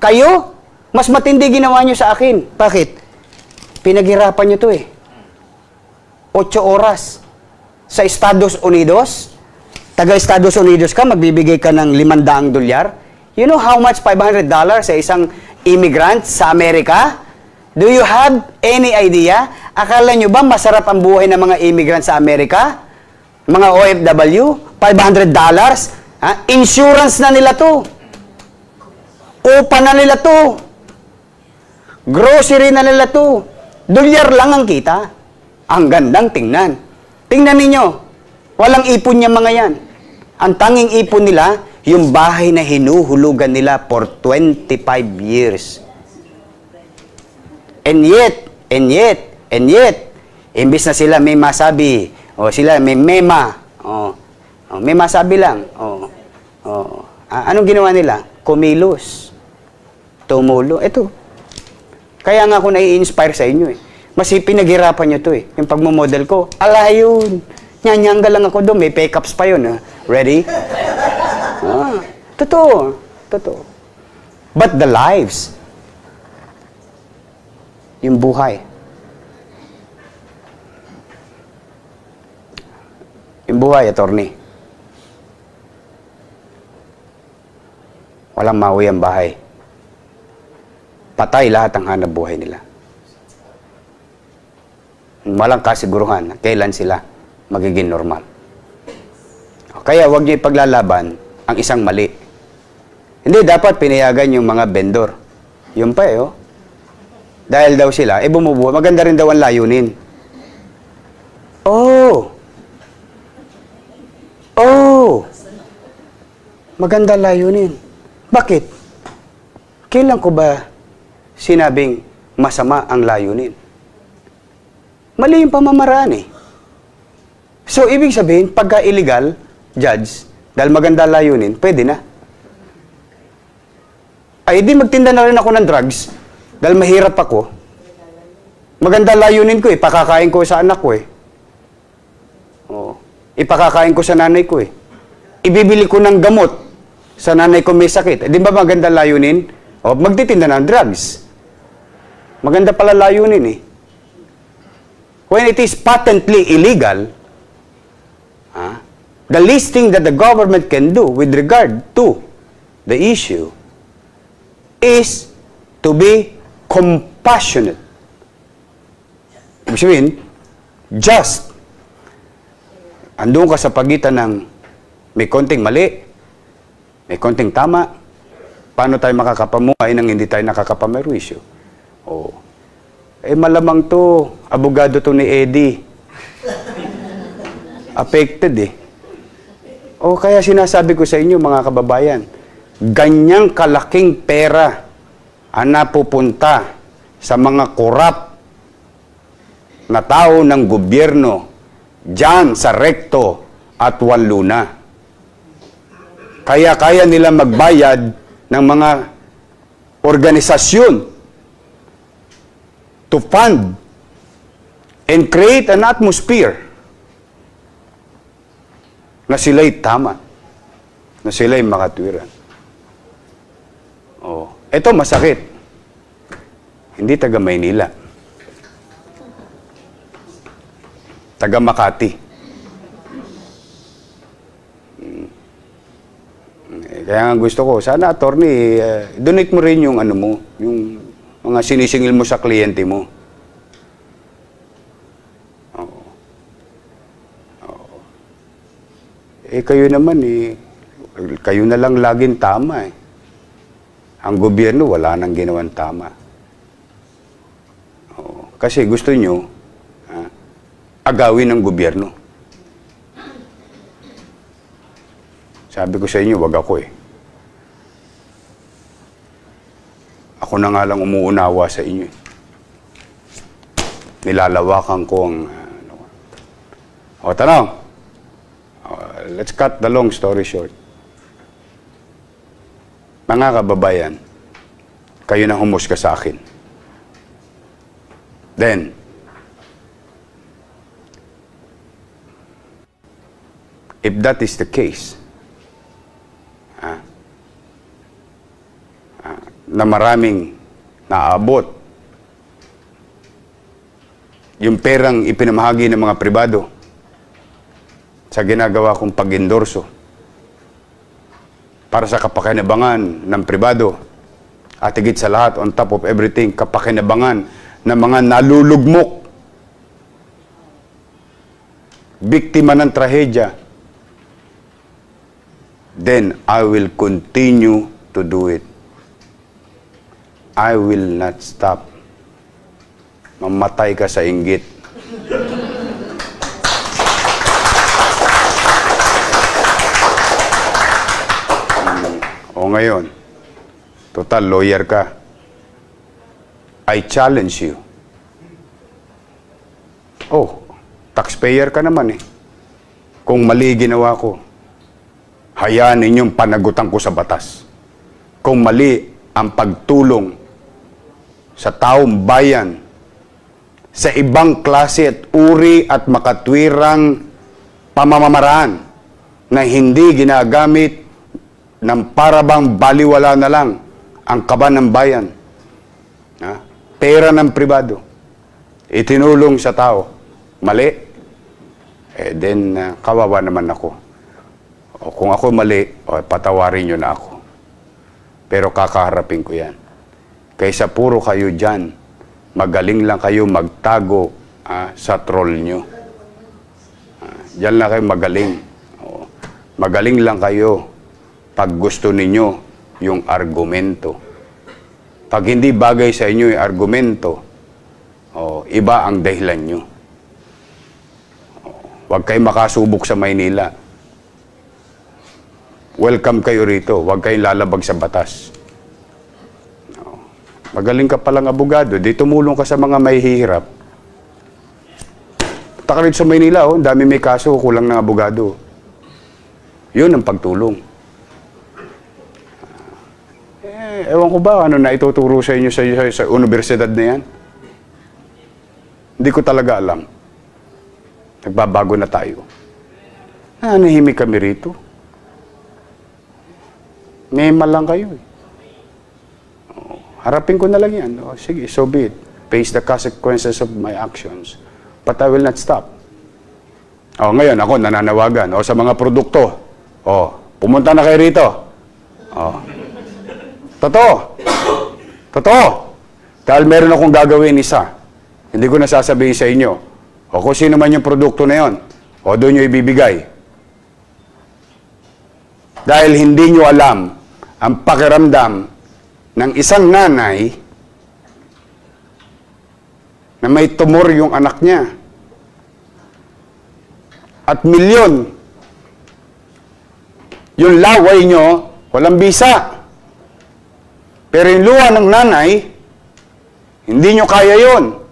Kayo, mas matindi ginawa nyo sa akin. Bakit? Pinaghirapan nyo to eh. 8 oras. Sa Estados Unidos, taga Estados Unidos ka, magbibigay ka ng $500. You know how much $500 sa isang immigrant sa Amerika? Do you have any idea? Akala nyo ba masarap ang buhay ng mga immigrant sa Amerika? Mga OFW? $500? Ha? Insurance na nila to. Upa na nila to. Grocery na nila to. $1 lang ang kita. Ang gandang tingnan. Tingnan ninyo. Walang ipon niya mga yan. Ang tanging ipon nila, yung bahay na hinuhulugan nila for 25 years. And yet, imbis na sila may masabi, o sila may mema, may masabi lang, anong ginawa nila? Kumilos. Tumulo. Ito. Kaya nga ako nai-inspire sa inyo eh. Mas pinaghirapan nyo to eh. Yung pagmamodel ko, yun. Nyanyangga lang ako doon. May pay-ups pa yun. Ha? Ready? Totoo. Totoo. But the lives, yung buhay. Yung buhay, attorney. Walang mawi ang bahay. Patay lahat ang hanap buhay nila. Walang kasiguruhan kailan sila magiging normal. Kaya huwag niyo ipaglalaban ang isang mali. Hindi dapat pinayagan yung mga vendor. Yung pa dahil daw sila, bumubuhay. Maganda rin daw ang layunin. Maganda layunin. Bakit? Kailan ko ba sinabing masama ang layunin? Mali yung pamamaraan eh. So, ibig sabihin, pagka illegal, judge, dahil maganda layunin, pwede na. Ay, di magtinda na rin ako ng drugs, dahil mahirap ako. Maganda layunin ko eh, pakakain ko sa anak ko eh. Ipakakain ko sa nanay ko eh. Ibibili ko ng gamot sa nanay ko may sakit. Di ba maganda layunin? Magtitinda ng drugs. Maganda pala layunin eh. When it is patently illegal, the least thing that the government can do with regard to the issue is to be compassionate. Ibig sabihin, just. Andun ka sa pagitan ng may konting mali, may konting tama, paano tayo makakapamuhay nang hindi tayo nakakapamerwisyo? Malamang to, abogado to ni Eddie. Affected eh. Kaya sinasabi ko sa inyo mga kababayan, ganyang kalaking pera ang napupunta sa mga korap na tao ng gobyerno dyan sa Recto at Juan Luna. Kaya nila magbayad ng mga organisasyon to fund and create an atmosphere na sila'y tama, na sila'y makatwiran. Ito masakit. Hindi taga Maynila. Taga Makati. Kaya nga gusto ko, sana attorney, donate mo rin yung yung mga sinisingil mo sa kliyente mo. Kayo naman kayo na lang laging tama eh. Ang gobyerno wala nang ginawang tama. Kasi gusto nyo agawin ng gobyerno. Sabi ko sa inyo, wag ako eh. Ako na nga lang umuunawa sa inyo. Nilalawakan ko ang tanong. Let's cut the long story short. Mga kababayan, kayo na humusga sa akin. Then, if that is the case, na maraming naaabot. Yung perang ipinamahagi ng mga pribado sa ginagawa kong pag-endorso para sa kapakinabangan ng pribado at higit sa lahat, on top of everything, kapakinabangan ng mga nalulugmok, biktima ng trahedya, then I will continue to do it. I will not stop. Mamatay ka sa inggit. O ngayon, total lawyer ka. I challenge you. Oh, taxpayer ka naman eh. Kung mali ginawa ko, hayaan ninyong panagutan ko sa batas. Kung mali ang pagtulong sa taong bayan, sa ibang klase at uri at makatwirang pamamaraan na hindi ginagamit ng parabang baliwala na lang ang kaban ng bayan, pera ng pribado, itinulong sa tao, mali, then kawawa naman ako. O, kung ako mali, patawarin nyo na ako. Pero kakaharapin ko yan. Kaysa puro kayo dyan, magaling lang kayo magtago sa troll nyo. Diyan lang kayo magaling. O, magaling lang kayo pag gusto ninyo yung argumento. Pag hindi bagay sa inyo yung argumento, iba ang dahilan nyo. Huwag kayo makasubok sa Maynila. Welcome kayo rito. Huwag kayong lalabag sa batas. Magaling ka palang abogado. Di tumulong ka sa mga mahihirap. Punta ka rin sa Maynila, dami may kaso, kulang ng abogado. Yun ang pagtulong. Ewan ko ba, ano na ituturo sa inyo sa universidad na yan? Hindi ko talaga alam. Nagbabago na tayo. Nanahimik kami rito. Mema lang kayo eh. Harapin ko na lang yan. Sige, so be it. Face the consequences of my actions. But I will not stop. Ngayon, ako nananawagan. Sa mga produkto. Pumunta na kayo rito. Totoo. Totoo. Dahil meron akong gagawin isa. Hindi ko nasasabihin sa inyo. Kung sino man yung produkto na yon, doon nyo ibibigay. Dahil hindi nyo alam ang pakiramdam ng isang nanay na may tumor yung anak niya. At milyon. Yung laway nyo, walang bisa. Pero yung luha ng nanay, hindi nyo kaya yon.